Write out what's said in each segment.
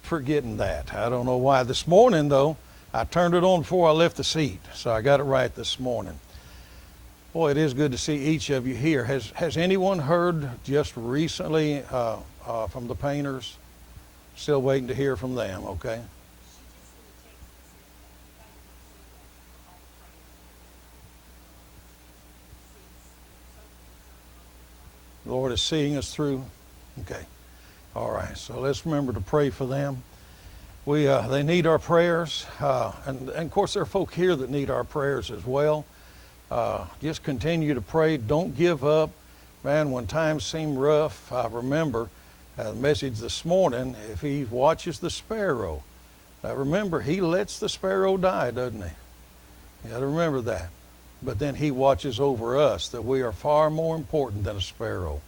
forgetting that. I don't know why. This morning, though, I turned it on before I left the seat, so I got it right this morning. Boy, it is good to see each of you here. Has anyone heard just recently from the painters? Still waiting to hear from them, okay? The Lord is seeing us through. Okay. All right. So let's remember to pray for them. They need our prayers. And of course, there are folk here that need our prayers as well. Just continue to pray. Don't give up. Man, when times seem rough, I remember the message this morning, if he watches the sparrow. Now remember, he lets the sparrow die, doesn't he? You got to remember that. But then he watches over us, that we are far more important than a sparrow.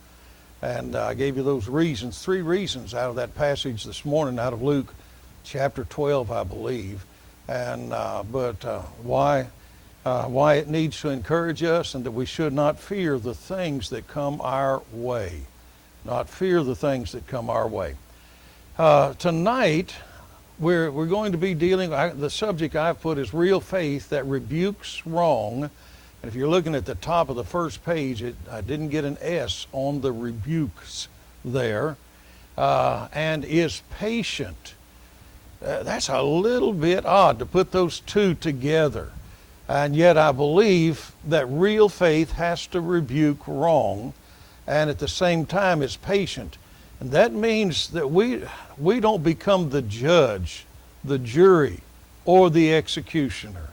And I gave you those reasons, 3 reasons out of that passage this morning out of Luke chapter 12, I believe. And why it needs to encourage us, and that we should not fear the things that come our way. Not fear the things that come our way. Tonight, we're going to be dealing, the subject I've put is real faith that rebukes wrong. And if you're looking at the top of the first page, I didn't get an S on the rebukes there. And is patient. That's a little bit odd to put those two together. And yet I believe that real faith has to rebuke wrong, and at the same time is patient. And that means that we don't become the judge, the jury, or the executioner.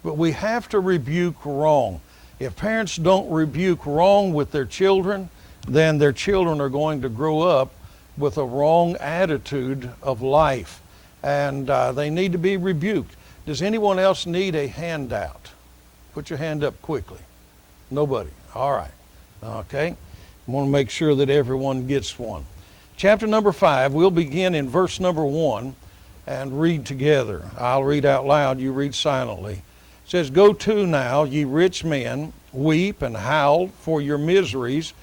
But we have to rebuke wrong. If parents don't rebuke wrong with their children, then their children are going to grow up with a wrong attitude of life. And they need to be rebuked. Does anyone else need a handout? Put your hand up quickly. Nobody. All right. Okay. I want to make sure that everyone gets one. Chapter number 5, we'll begin in verse number 1 and read together. I'll read out loud, you read silently. It says, "Go to now, ye rich men, weep and howl for your miseries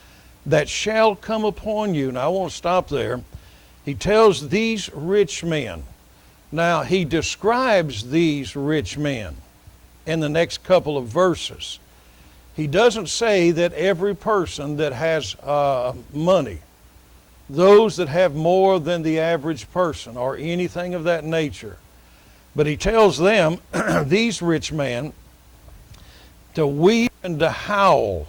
that shall come upon you." Now I won't stop there. He tells these rich men. Now he describes these rich men in the next couple of verses. He doesn't say that every person that has money, those that have more than the average person or anything of that nature. But he tells them, these rich men, to weep and to howl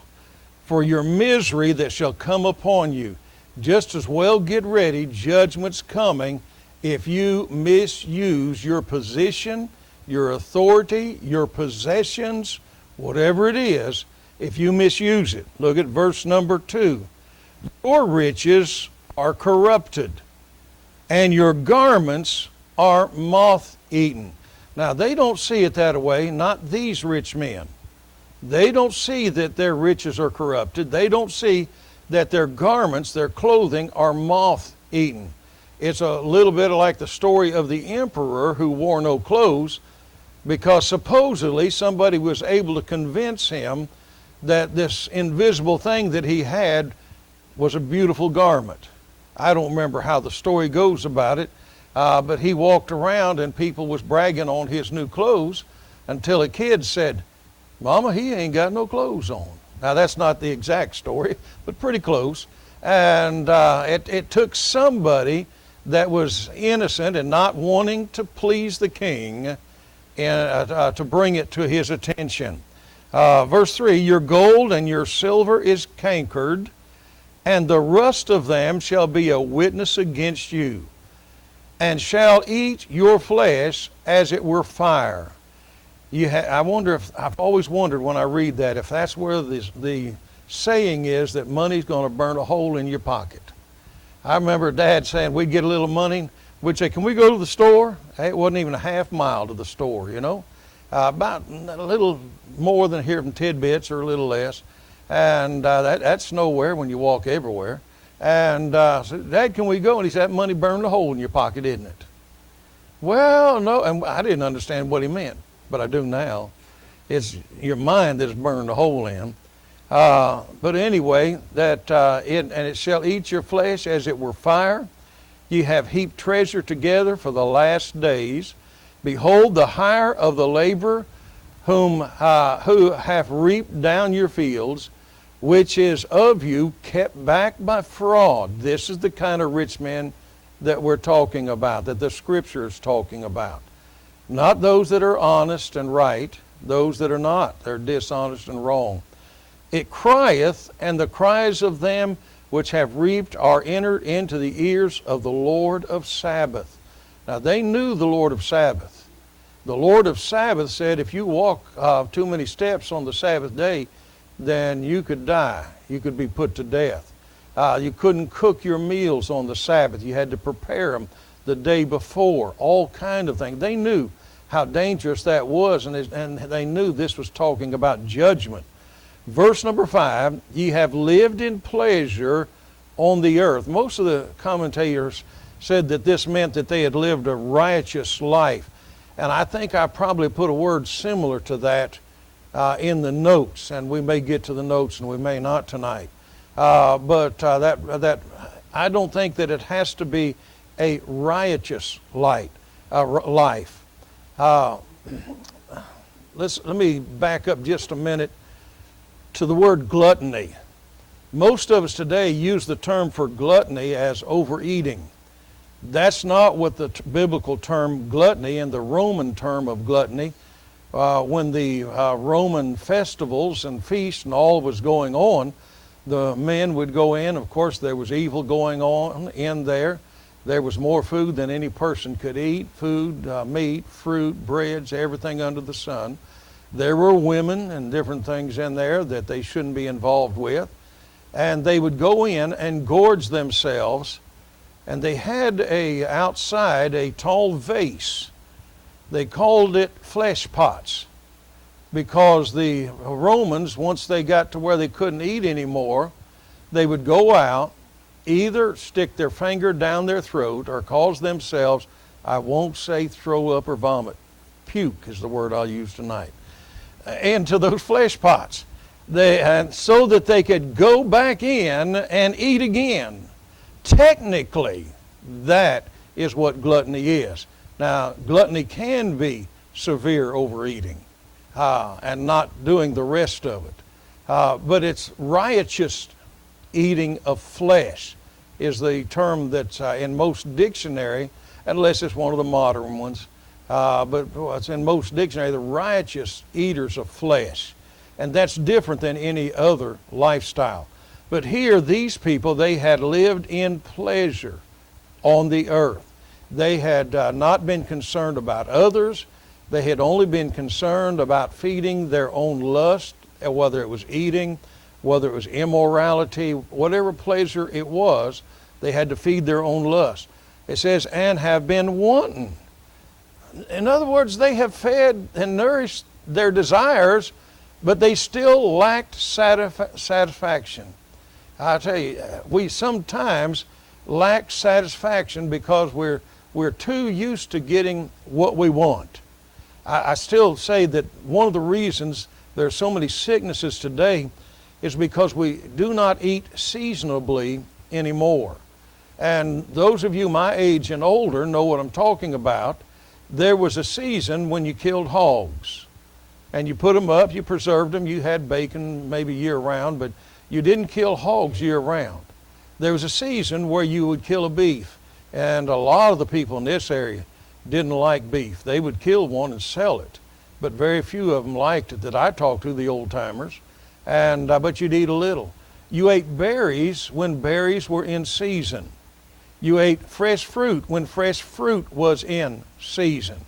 for your misery that shall come upon you. Just as well get ready, judgment's coming if you misuse your position, your authority, your possessions, whatever it is, if you misuse it. Look at verse number 2. Your riches are corrupted, and your garments are moth-eaten. Now, they don't see it that way, not these rich men. They don't see that their riches are corrupted. They don't see that their garments, their clothing, are moth-eaten. It's a little bit like the story of the emperor who wore no clothes, because supposedly somebody was able to convince him that this invisible thing that he had was a beautiful garment. I don't remember how the story goes about it, but he walked around and people was bragging on his new clothes until a kid said, "Mama, he ain't got no clothes on." Now that's not the exact story, but pretty close. And it took somebody that was innocent and not wanting to please the king to bring it to his attention. Verse 3, "Your gold and your silver is cankered, and the rust of them shall be a witness against you, and shall eat your flesh as it were fire." I've always wondered when I read that, if that's where the saying is that money's going to burn a hole in your pocket. I remember Dad saying we'd get a little money, we'd say, "Can we go to the store?" Hey, it wasn't even a half mile to the store, you know. About a little more than here from Tidbits or a little less. And that's nowhere when you walk everywhere. And I said, "Dad, can we go?" And he said, "That money burned a hole in your pocket, isn't it?" Well, no, and I didn't understand what he meant, but I do now. It's your mind that's burned a hole in. But anyway, and it shall eat your flesh as it were fire, Ye have heaped treasure together for the last days. Behold, the hire of the laborer who hath reaped down your fields, which is of you kept back by fraud. This is the kind of rich man that we're talking about, that the Scripture is talking about. Not those that are honest and right, those that are not. They're dishonest and wrong. It crieth, and the cries of them which have reaped are entered into the ears of the Lord of Sabaoth. Now they knew the Lord of Sabaoth. The Lord of Sabaoth said, if you walk too many steps on the Sabbath day, then you could die. You could be put to death. You couldn't cook your meals on the Sabbath. You had to prepare them the day before. All kind of things. They knew how dangerous that was, and they knew this was talking about judgment. Verse number 5, ye have lived in pleasure on the earth. Most of the commentators said that this meant that they had lived a righteous life. And I think I probably put a word similar to that in the notes, and we may get to the notes and we may not tonight. But I don't think that it has to be a riotous life. Let me back up just a minute to the word gluttony. Most of us today use the term for gluttony as overeating. That's not what the biblical term gluttony and the Roman term of gluttony. When the Roman festivals and feasts and all was going on, the men would go in. Of course, there was evil going on in there. There was more food than any person could eat. Food, meat, fruit, breads, everything under the sun. There were women and different things in there that they shouldn't be involved with. And they would go in and gorge themselves. And they had outside a tall vase. They called it flesh pots, because the Romans, once they got to where they couldn't eat anymore, they would go out, either stick their finger down their throat or cause themselves, I won't say throw up or vomit, puke is the word I'll use tonight, into those flesh pots, so that they could go back in and eat again. Technically, that is what gluttony is. Now, gluttony can be severe overeating and not doing the rest of it. But it's riotous eating of flesh is the term that's in most dictionary, unless it's one of the modern ones. But it's in most dictionary, the riotous eaters of flesh. And that's different than any other lifestyle. But here, these people, they had lived in pleasure on the earth. They had not been concerned about others. They had only been concerned about feeding their own lust, whether it was eating, whether it was immorality, whatever pleasure it was, they had to feed their own lust. It says, and have been wanton. In other words, they have fed and nourished their desires, but they still lacked satisfaction. I tell you, we sometimes lack satisfaction because we're too used to getting what we want. I still say that one of the reasons there are so many sicknesses today is because we do not eat seasonably anymore. And those of you my age and older know what I'm talking about. There was a season when you killed hogs. And you put them up, you preserved them, you had bacon maybe year round, but you didn't kill hogs year round. There was a season where you would kill a beef. And a lot of the people in this area didn't like beef. They would kill one and sell it. But very few of them liked it that I talked to, the old timers. And but you'd eat a little. You ate berries when berries were in season. You ate fresh fruit when fresh fruit was in season.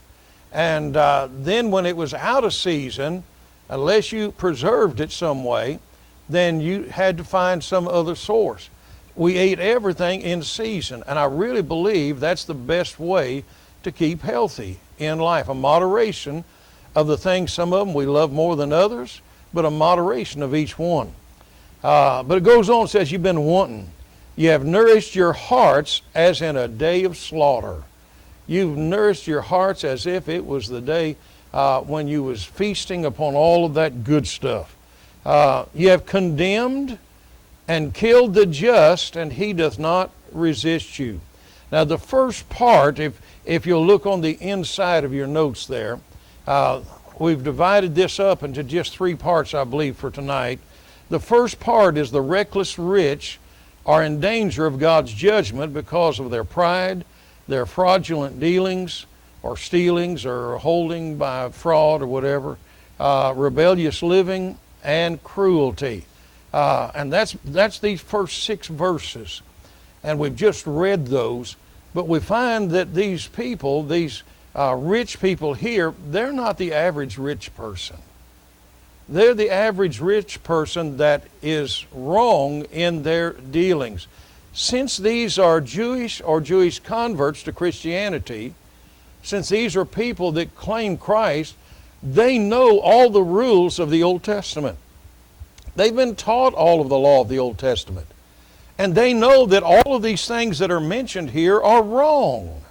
And then when it was out of season, unless you preserved it some way, then you had to find some other source. We ate everything in season, and I really believe that's the best way to keep healthy in life. A moderation of the things, some of them we love more than others, but a moderation of each one. But it goes on and says, you've been wanting. You have nourished your hearts as in a day of slaughter. You've nourished your hearts as if it was the day when you was feasting upon all of that good stuff. You have condemned and killed the just, and he doth not resist you. Now the first part, if you'll look on the inside of your notes there, we've divided this up into just 3 parts, I believe, for tonight. The first part is the reckless rich are in danger of God's judgment because of their pride, their fraudulent dealings or stealings or holding by fraud or whatever, rebellious living, and cruelty. And that's these first 6 verses. And we've just read those. But we find that these people, these rich people here, they're not the average rich person. They're the average rich person that is wrong in their dealings. Since these are Jewish or Jewish converts to Christianity, since these are people that claim Christ, they know all the rules of the Old Testament. They've been taught all of the law of the Old Testament. And they know that all of these things that are mentioned here are wrong.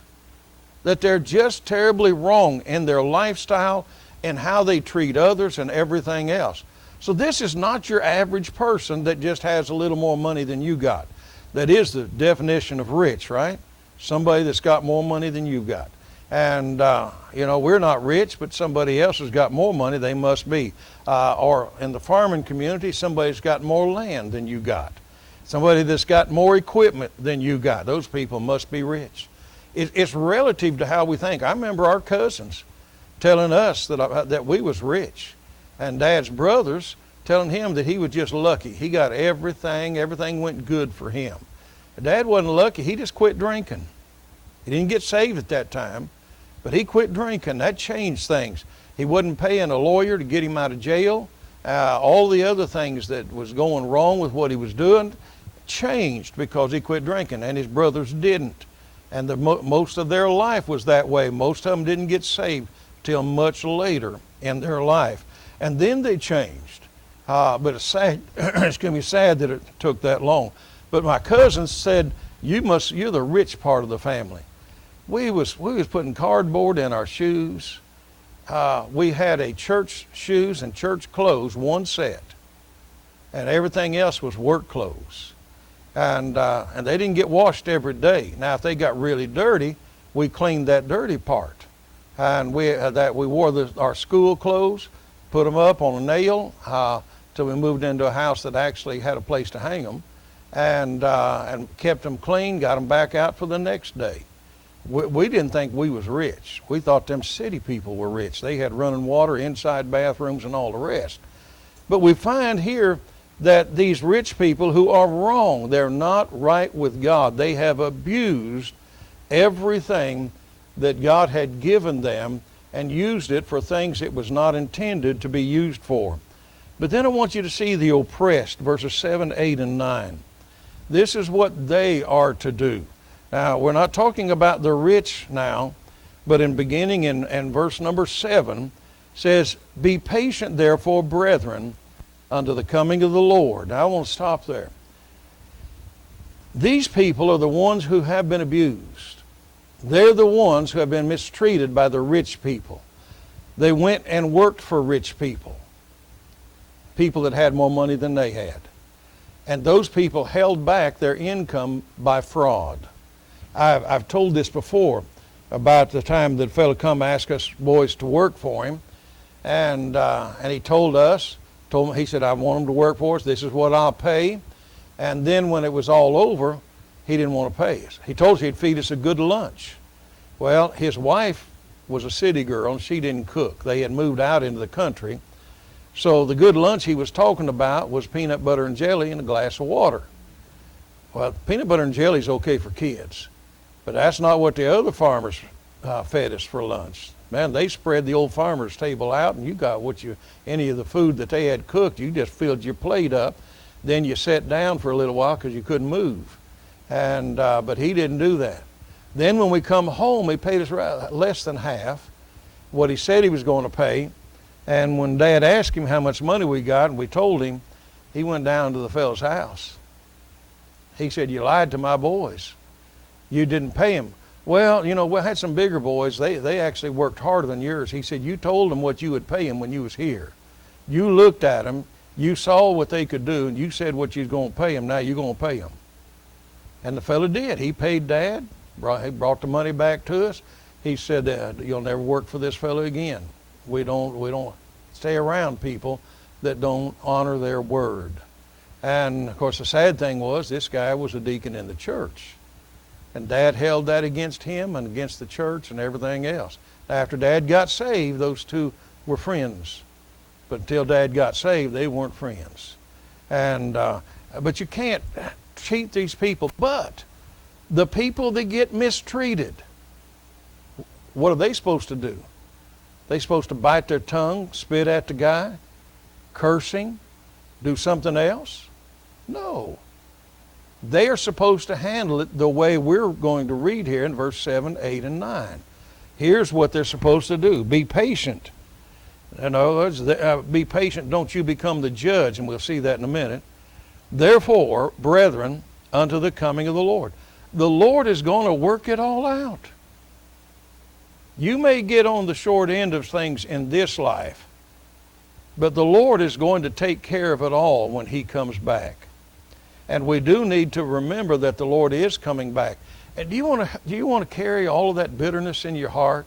That they're just terribly wrong in their lifestyle and how they treat others and everything else. So this is not your average person that just has a little more money than you got. That is the definition of rich, right? Somebody that's got more money than you got. And, we're not rich, but somebody else has got more money, they must be. Or in the farming community, somebody's got more land than you got. Somebody that's got more equipment than you got. Those people must be rich. It's relative to how we think. I remember our cousins telling us that we was rich. And Dad's brothers telling him that he was just lucky. He got everything. Everything went good for him. Dad wasn't lucky. He just quit drinking. He didn't get saved at that time, but he quit drinking. That changed things. He wasn't paying a lawyer to get him out of jail. All the other things that was going wrong with what he was doing changed because he quit drinking, and his brothers didn't. And most of their life was that way. Most of them didn't get saved till much later in their life. And then they changed. But it's sad, it's going to be sad that it took that long. But my cousins said, you're the rich part of the family. We was putting cardboard in our shoes. We had a church shoes and church clothes, one set. And everything else was work clothes. And they didn't get washed every day. Now, if they got really dirty, we cleaned that dirty part. And we wore our school clothes, put them up on a nail till we moved into a house that actually had a place to hang them, and kept them clean, got them back out for the next day. We didn't think we was rich. We thought them city people were rich. They had running water, inside bathrooms, and all the rest. But we find here that these rich people who are wrong, they're not right with God. They have abused everything that God had given them and used it for things it was not intended to be used for. But then I want you to see the oppressed, verses 7, 8, and 9. This is what they are to do. Now, we're not talking about the rich now, but beginning in verse number 7, says, "Be patient, therefore, brethren, unto the coming of the Lord." Now, I want to stop there. These people are the ones who have been abused. They're the ones who have been mistreated by the rich people. They went and worked for rich people that had more money than they had. And those people held back their income by fraud. I've told this before about the time that a fellow come ask us boys to work for him. And he told me, he said, "I want them to work for us. This is what I'll pay." And then when it was all over, he didn't want to pay us. He told us he'd feed us a good lunch. Well, his wife was a city girl and she didn't cook. They had moved out into the country. So the good lunch he was talking about was peanut butter and jelly and a glass of water. Well, peanut butter and jelly is okay for kids, but that's not what the other farmers fed us for lunch. Man, they spread the old farmer's table out, and you got any of the food that they had cooked, you just filled your plate up. Then you sat down for a little while because you couldn't move. And but he didn't do that. Then when we come home, he paid us less than half what he said he was going to pay. And when Dad asked him how much money we got, and we told him, he went down to the fellow's house. He said, "You lied to my boys. You didn't pay him." "Well, we had some bigger boys. They actually worked harder than yours." He said, "You told them what you would pay them when you was here. You looked at them, you saw what they could do, and you said what you was going to pay them. Now you're going to pay them." And the fellow did. He paid Dad, He brought the money back to us. He said, you'll never work for this fellow again. We don't stay around people that don't honor their word. And of course the sad thing was this guy was a deacon in the church. And Dad held that against him and against the church and everything else. After Dad got saved, those two were friends. But until Dad got saved, they weren't friends. And but you can't cheat these people. But the people that get mistreated, what are they supposed to do? They supposed to bite their tongue, spit at the guy, cursing, do something else? No. They are supposed to handle it the way we're going to read here in verse 7, 8, and 9. Here's what they're supposed to do. Be patient. In other words, be patient, don't you become the judge, and we'll see that in a minute. Therefore, brethren, unto the coming of the Lord. The Lord is going to work it all out. You may get on the short end of things in this life, but the Lord is going to take care of it all when He comes back. And we do need to remember that the Lord is coming back. And do you want to carry all of that bitterness in your heart?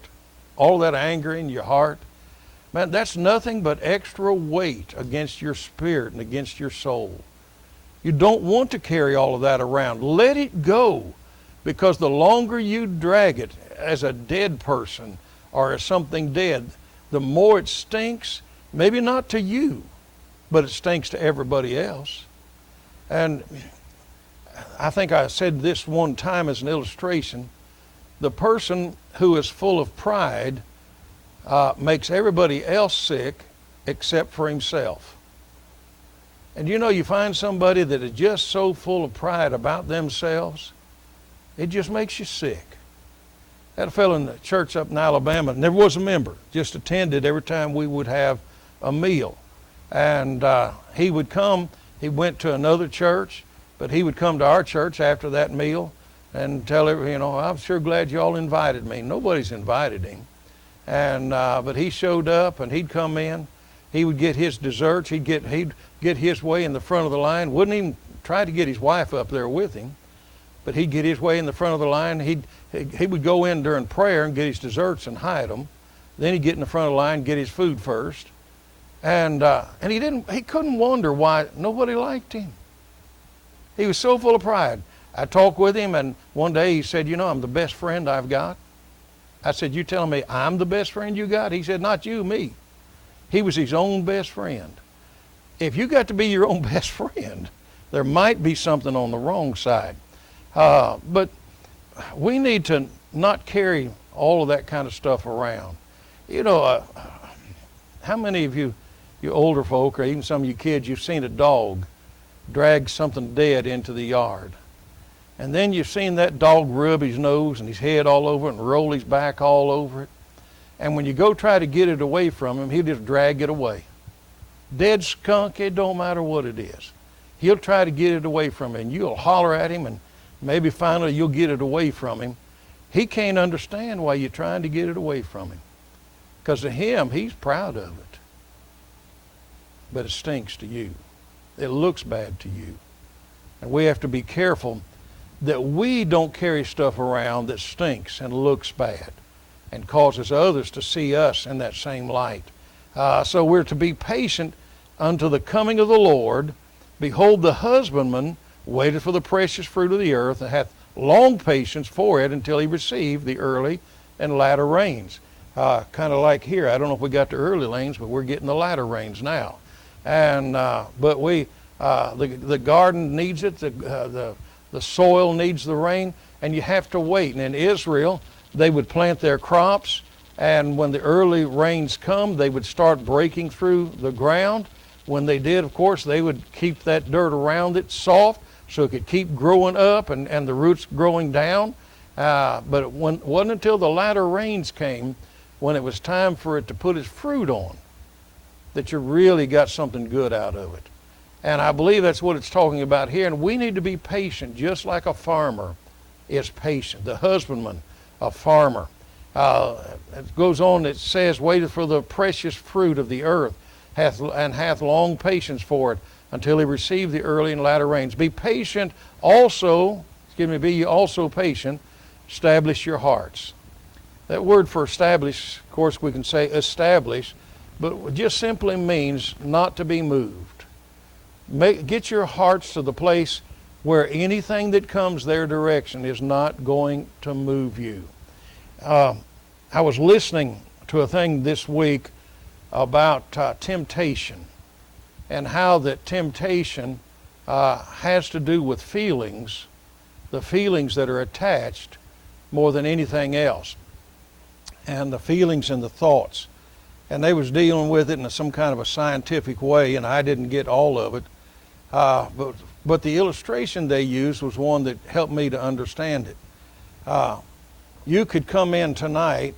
All of that anger in your heart? Man, that's nothing but extra weight against your spirit and against your soul. You don't want to carry all of that around. Let it go, because the longer you drag it as a dead person or as something dead, the more it stinks, maybe not to you, but it stinks to everybody else. And I think I said this one time as an illustration. The person who is full of pride makes everybody else sick except for himself. And you find somebody that is just so full of pride about themselves, it just makes you sick. I had a fellow in the church up in Alabama, never was a member, just attended every time we would have a meal. And he would come, he went to another church, but he would come to our church after that meal and tell everyone, I'm sure glad you all invited me. Nobody's invited him. And but he showed up and he'd come in. He would get his desserts. He'd get his way in the front of the line. Wouldn't even try to get his wife up there with him, but he'd get his way in the front of the line. He would go in during prayer and get his desserts and hide them. Then he'd get in the front of the line, get his food first, and he couldn't wonder why nobody liked him. He was so full of pride. I talked with him, and one day he said, I'm the best friend I've got. I said, you telling me I'm the best friend you got? He said, not you, me. He was his own best friend. If you got to be your own best friend, there might be something on the wrong side. But we need to not carry all of that kind of stuff around. How many of you older folk, or even some of you kids, you've seen a dog drag something dead into the yard? And then you've seen that dog rub his nose and his head all over it and roll his back all over it. And when you go try to get it away from him, he'll just drag it away. Dead skunk, it don't matter what it is. He'll try to get it away from him, and you'll holler at him, and maybe finally you'll get it away from him. He can't understand why you're trying to get it away from him. Because to him, he's proud of it. But it stinks to you. It looks bad to you. And we have to be careful that we don't carry stuff around that stinks and looks bad and causes others to see us in that same light. So we're to be patient unto the coming of the Lord. Behold, the husbandman waited for the precious fruit of the earth, and hath long patience for it until he receive the early and latter rains. Kind of like here, I don't know if we got the early rains, but we're getting the latter rains now. And but the garden needs it, the soil needs the rain, and you have to wait. And in Israel, they would plant their crops, and when the early rains come, they would start breaking through the ground. When they did, of course, they would keep that dirt around it soft so it could keep growing up and the roots growing down. But it wasn't until the latter rains came, when it was time for it to put its fruit on, that you really got something good out of it. And I believe that's what it's talking about here. And we need to be patient, just like a farmer is patient. The husbandman, a farmer. It goes on, it says, waited for the precious fruit of the earth, hath long patience for it, until he receive the early and latter rains. Be patient also, be ye also patient, establish your hearts. That word for establish, of course, we can say establish, but it just simply means not to be moved. Get your hearts to the place where anything that comes their direction is not going to move you. I was listening to a thing this week about temptation, and how that temptation has to do with feelings, the feelings that are attached more than anything else, and the feelings and the thoughts. And they was dealing with it in some kind of a scientific way, and I didn't get all of it. But the illustration they used was one that helped me to understand it. You could come in tonight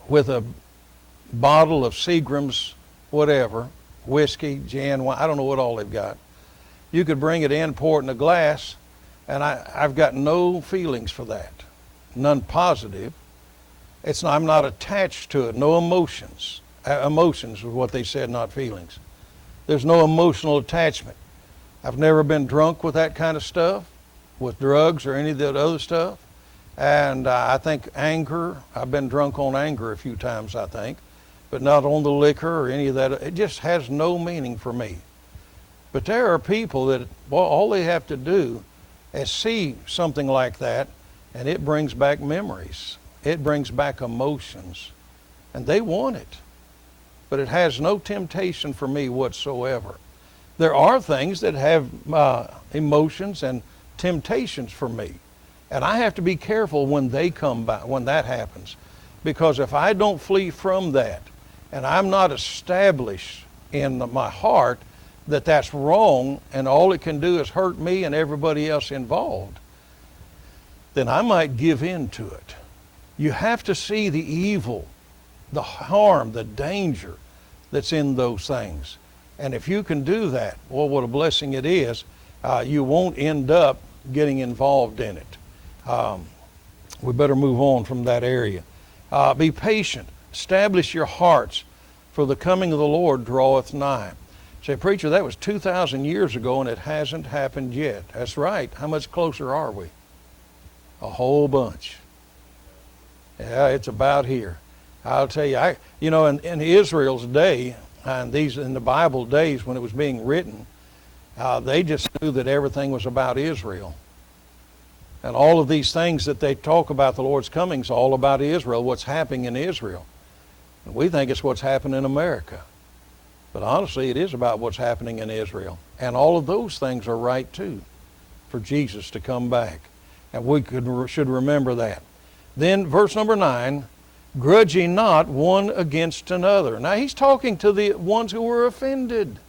with a bottle of Seagram's whatever, whiskey, gin, wine, I don't know what all they've got. You could bring it in, pour it in a glass, and I've got no feelings for that. None positive. I'm not attached to it. No emotions. Emotions is what they said, not feelings. There's no emotional attachment. I've never been drunk with that kind of stuff, with drugs or any of that other stuff. And I think anger, I've been drunk on anger a few times, I think, but not on the liquor or any of that. It just has no meaning for me. But there are people that, well, all they have to do is see something like that, and it brings back memories. It brings back emotions, and they want it. But it has no temptation for me whatsoever. There are things that have emotions and temptations for me. And I have to be careful when they come by, when that happens. Because if I don't flee from that, and I'm not established in my heart that that's wrong, and all it can do is hurt me and everybody else involved, then I might give in to it. You have to see the evil, the harm, the danger that's in those things. And if you can do that, well, what a blessing it is. You won't end up getting involved in it. We better move on from that area. Be patient. Establish your hearts, for the coming of the Lord draweth nigh. Say, preacher, that was 2,000 years ago and it hasn't happened yet. That's right. How much closer are we? A whole bunch. Yeah, it's about here. I'll tell you, in Israel's day, and these in the Bible days when it was being written, they just knew that everything was about Israel. And all of these things that they talk about the Lord's coming is all about Israel, what's happening in Israel. And we think it's what's happening in America. But honestly, it is about what's happening in Israel. And all of those things are right too, for Jesus to come back. And we should remember that. Then verse number 9, grudge ye not one against another. Now he's talking to the ones who were offended.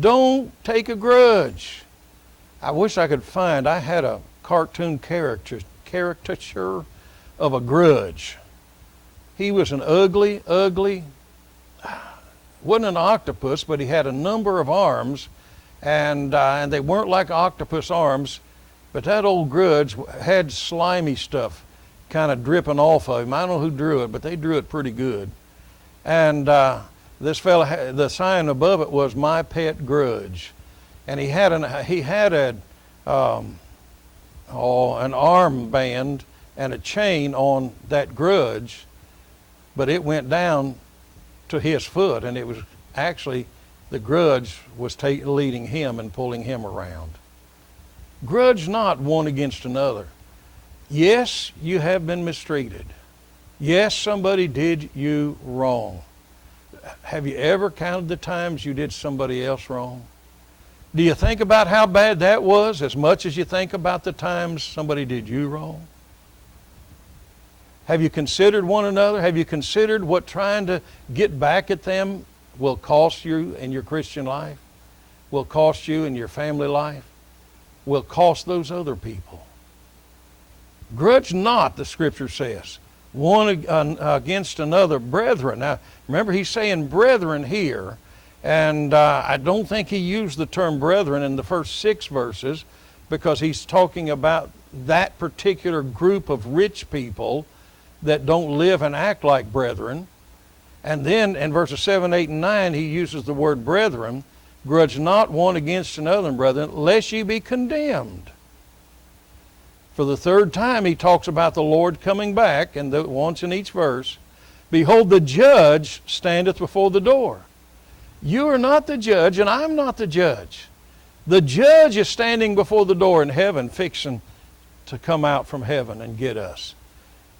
Don't take a grudge. I wish I could find, I had a cartoon caricature of a grudge. He was an ugly, wasn't an octopus, but he had a number of arms, and they weren't like octopus arms, but that old grudge had slimy stuff kind of dripping off of him. I don't know who drew it, but they drew it pretty good. And this fella, the sign above it was "My Pet Grudge," and he had an armband and a chain on that grudge, but it went down to his foot, and it was actually the grudge was leading him and pulling him around. Grudge not one against another. Yes, you have been mistreated. Yes, somebody did you wrong. Have you ever counted the times you did somebody else wrong? Do you think about how bad that was as much as you think about the times somebody did you wrong? Have you considered one another? Have you considered what trying to get back at them will cost you in your Christian life? Will cost you in your family life? Will cost those other people? Grudge not, the Scripture says, one against another, brethren. Now, remember he's saying brethren here, and I don't think he used the term brethren in the first 6 verses because he's talking about that particular group of rich people that don't live and act like brethren. And then in verses 7, 8, and 9, he uses the word brethren. Grudge not one against another, brethren, lest ye be condemned. For the third time, he talks about the Lord coming back, and once in each verse. Behold, the judge standeth before the door. You are not the judge, and I'm not the judge. The judge is standing before the door in heaven, fixing to come out from heaven and get us.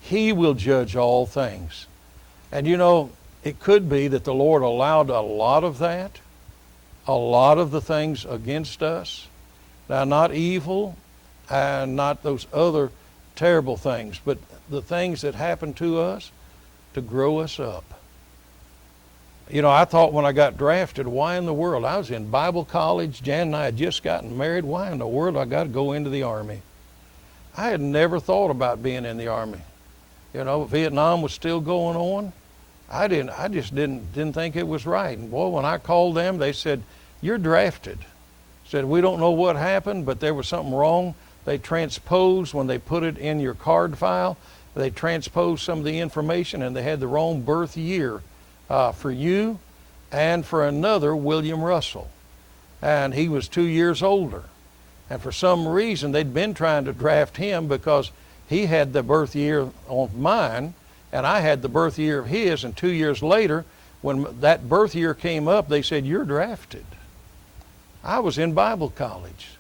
He will judge all things. And you know, it could be that the Lord allowed a lot of that, a lot of the things against us. Now, not evil and not those other terrible things, but the things that happen to us to grow us up. You know, I thought when I got drafted, why in the world? I was in Bible college. Jan and I had just gotten married. Why in the world I got to go into the Army? I had never thought about being in the Army. You know, Vietnam was still going on. I just didn't think it was right. And boy, when I called them, they said, "You're drafted." Said, "We don't know what happened, but there was something wrong." They transposed, when they put it in your card file, they transposed some of the information, and they had the wrong birth year for you and for another, William Russell. And he was 2 years older. And for some reason, they'd been trying to draft him because he had the birth year of mine, and I had the birth year of his. And 2 years later, when that birth year came up, they said, "You're drafted." I was in Bible college.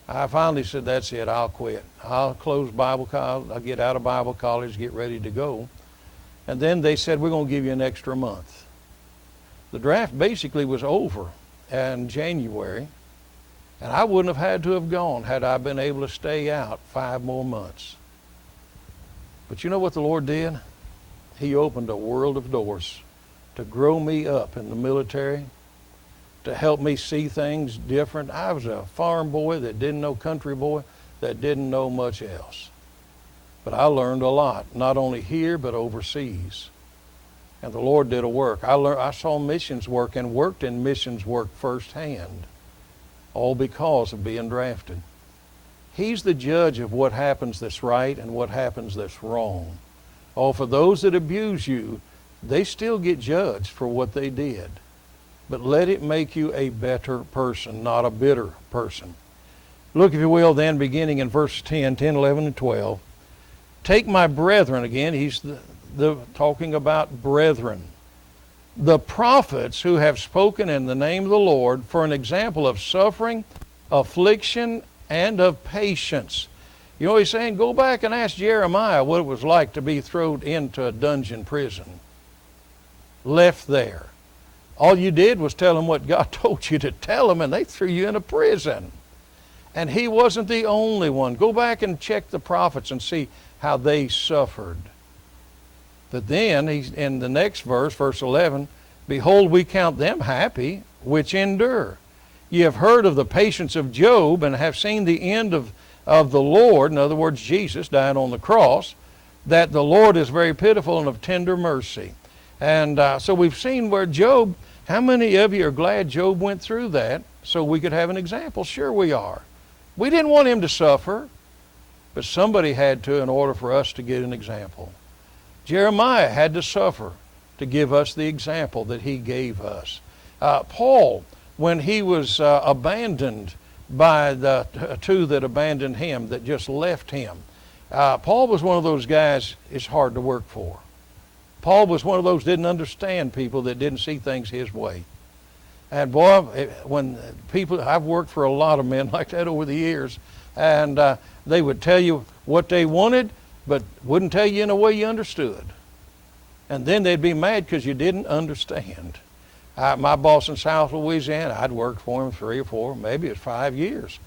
I finally said, "That's it, I'll quit. I'll close Bible college, I'll get out of Bible college, get ready to go." And then they said, "We're going to give you an extra month." The draft basically was over in January, and I wouldn't have had to have gone had I been able to stay out 5 more months. But you know what the Lord did? He opened a world of doors to grow me up in the military, to help me see things different. I was a farm boy that didn't know, country boy that didn't know much else. But I learned a lot, not only here, but overseas. And the Lord did a work. I saw missions work and worked in missions work firsthand, all because of being drafted. He's the judge of what happens that's right and what happens that's wrong. Oh, for those that abuse you, they still get judged for what they did. But let it make you a better person, not a bitter person. Look, if you will, then, beginning in verse 10, 11, and 12. Take my brethren, again, he's talking about brethren, the prophets who have spoken in the name of the Lord, for an example of suffering, affliction, and of patience. You know, he's saying, go back and ask Jeremiah what it was like to be thrown into a dungeon prison, left there. All you did was tell them what God told you to tell them, and they threw you in a prison. And he wasn't the only one. Go back and check the prophets and see how they suffered. But then, he's in the next verse, verse 11, behold, we count them happy which endure. Ye have heard of the patience of Job, and have seen the end of the Lord, in other words, Jesus dying on the cross, that the Lord is very pitiful and of tender mercy. And so we've seen where Job, how many of you are glad Job went through that so we could have an example? Sure we are. We didn't want him to suffer, but somebody had to in order for us to get an example. Jeremiah had to suffer to give us the example that he gave us. Paul, when he was abandoned by the two that abandoned him, that just left him, Paul was one of those guys it's hard to work for. Paul was one of those didn't understand people that didn't see things his way. And boy, when people, I've worked for a lot of men like that over the years, and they would tell you what they wanted, but wouldn't tell you in a way you understood. And then they'd be mad because you didn't understand. My boss in South Louisiana, I'd worked for him 3 or 4, maybe it's 5 years.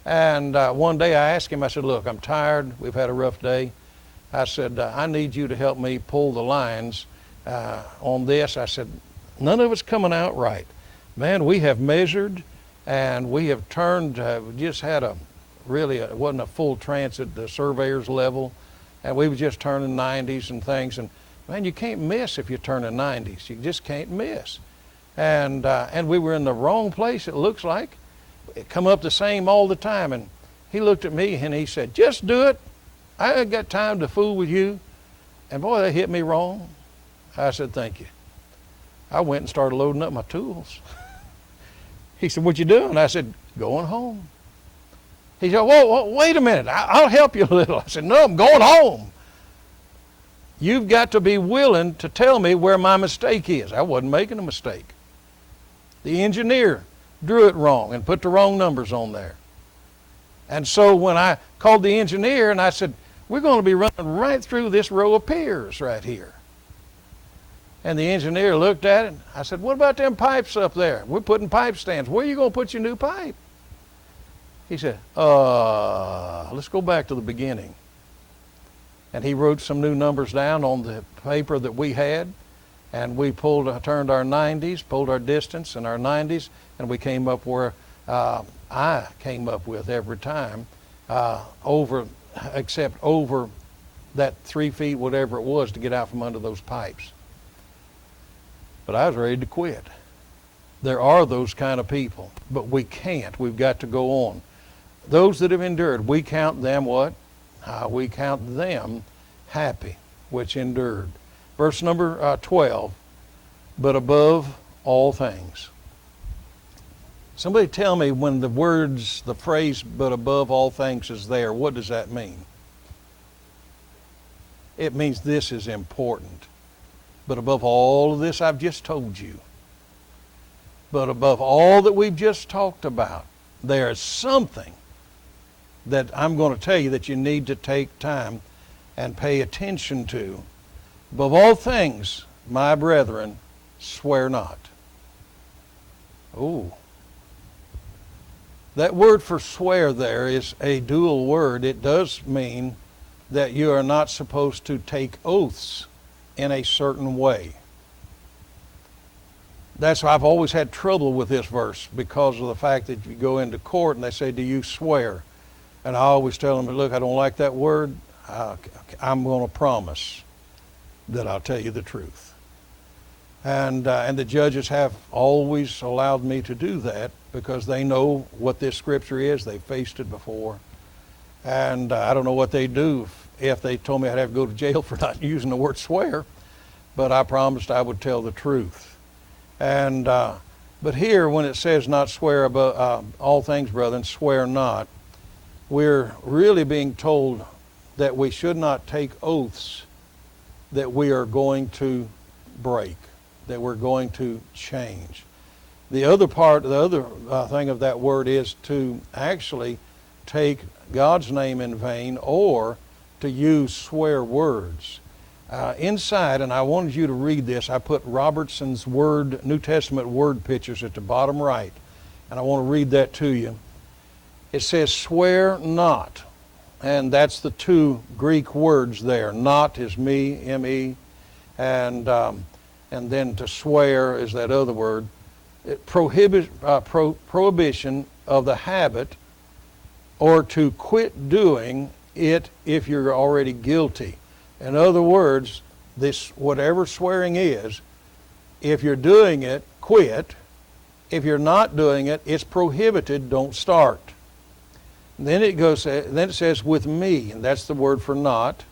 And one day I asked him, I said, look, I'm tired, we've had a rough day. I said, I need you to help me pull the lines on this. I said, none of it's coming out right. Man, we have measured and we have turned, we just had it wasn't a full transit, the surveyor's level, and we were just turning 90s and things. And man, you can't miss if you're turning 90s. You just can't miss. And we were in the wrong place, it looks like. It come up the same all the time. And he looked at me and he said, just do it. I ain't got time to fool with you. And boy, that hit me wrong. I said, thank you. I went and started loading up my tools. He said, what you doing? I said, going home. He said, whoa, wait a minute, I'll help you a little. I said, no, I'm going home. You've got to be willing to tell me where my mistake is. I wasn't making a mistake. The engineer drew it wrong and put the wrong numbers on there. And so when I called the engineer and I said, we're going to be running right through this row of piers right here. And the engineer looked at it. I said, what about them pipes up there? We're putting pipe stands. Where are you going to put your new pipe? He said, let's go back to the beginning. And he wrote some new numbers down on the paper that we had. And we turned our 90s, pulled our distance and our 90s, and we came up where I came up with every time, except over that 3 feet, whatever it was, to get out from under those pipes. But I was ready to quit. There are those kind of people, but we can't. We've got to go on. Those that have endured, we count them what? We count them happy, which endured. Verse number 12, but above all things. Somebody tell me when the phrase, but above all things is there, what does that mean? It means this is important. But above all of this I've just told you, but above all that we've just talked about, there is something that I'm going to tell you that you need to take time and pay attention to. Above all things, my brethren, swear not. Oh. That word for swear there is a dual word. It does mean that you are not supposed to take oaths in a certain way. That's why I've always had trouble with this verse, because of the fact that you go into court and they say, do you swear? And I always tell them, look, I don't like that word. I'm going to promise that I'll tell you the truth. And the judges have always allowed me to do that because they know what this scripture is. They've faced it before. And I don't know what they'd do if they told me I'd have to go to jail for not using the word swear, but I promised I would tell the truth. And but here, when it says not swear above all things, brethren, swear not, we're really being told that we should not take oaths that we are going to break, that we're going to change. The other thing of that word is to actually take God's name in vain or to use swear words. Inside, and I wanted you to read this, I put Robertson's New Testament word pictures at the bottom right, and I want to read that to you. It says, swear not, and that's the two Greek words there. Not is me, M-E, and then to swear is that other word. Prohibition of the habit, or to quit doing it if you're already guilty. In other words, this whatever swearing is, if you're doing it, quit. If you're not doing it, it's prohibited, don't start. Then it says with me, and that's the word for not.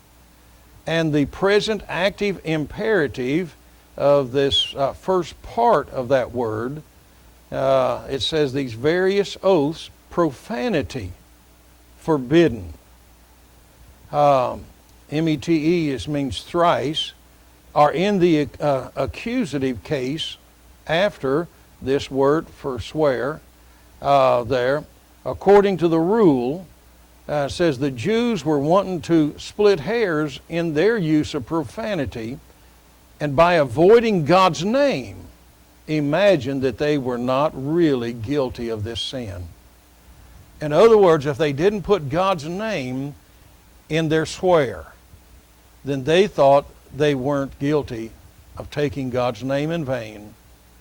And the present active imperative of this first part of that word, it says these various oaths, profanity, forbidden. M-E-T-E means thrice, are in the accusative case after this word for swear there. According to the rule, says the Jews were wanting to split hairs in their use of profanity, and by avoiding God's name, imagine that they were not really guilty of this sin. In other words, if they didn't put God's name in their swear, then they thought they weren't guilty of taking God's name in vain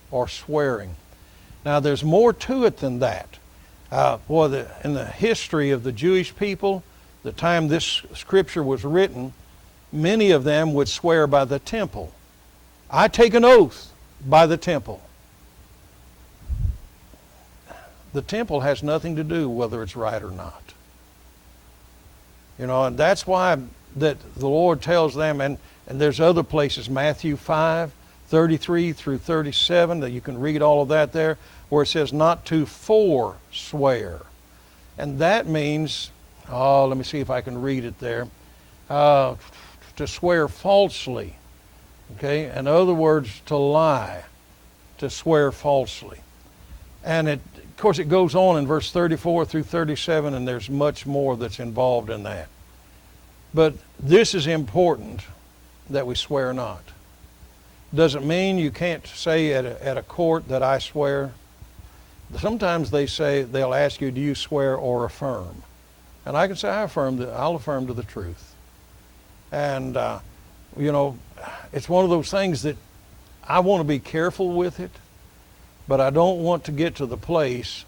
or swearing. Now, there's more to it than that. In the history of the Jewish people, the time this scripture was written, many of them would swear by the temple. I take an oath by the temple. The temple has nothing to do whether it's right or not. And that's why that the Lord tells them, and there's other places, Matthew 5:33 through 37, that you can read all of that there, where it says not to forswear. And that means, let me see if I can read it there, to swear falsely. Okay? In other words, to lie, to swear falsely. And of course, it goes on in verse 34 through 37, and there's much more that's involved in that. But this is important, that we swear not. Doesn't mean you can't say at a court that I swear. Sometimes they'll ask you, do you swear or affirm? And I can say I'll affirm to the truth. And, it's one of those things that I want to be careful with it, but I don't want to get to the place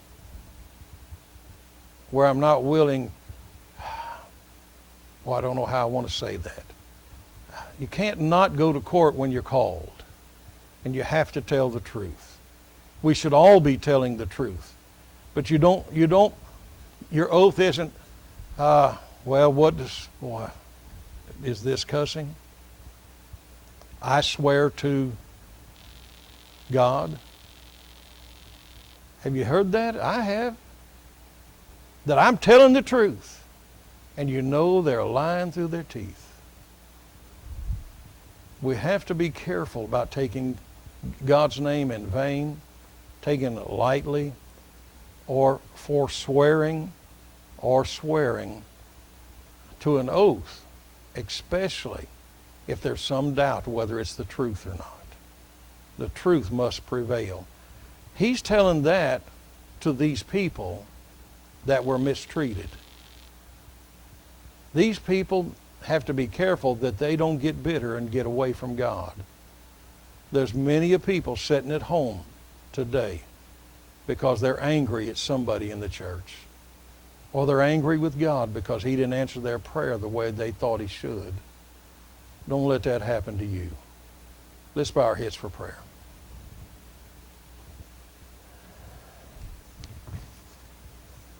where I'm not willing. Well, I don't know how I want to say that. You can't not go to court when you're called, and you have to tell the truth. We should all be telling the truth, but your oath isn't, is this cussing? I swear to God. Have you heard that? I have. That I'm telling the truth, and they're lying through their teeth. We have to be careful about taking God's name in vain, taking it lightly, or forswearing or swearing to an oath, especially if there's some doubt whether it's the truth or not. The truth must prevail. He's telling that to these people that were mistreated. These people have to be careful that they don't get bitter and get away from God. There's many a people sitting at home today because they're angry at somebody in the church. Or they're angry with God because He didn't answer their prayer the way they thought He should. Don't let that happen to you. Let's bow our heads for prayer.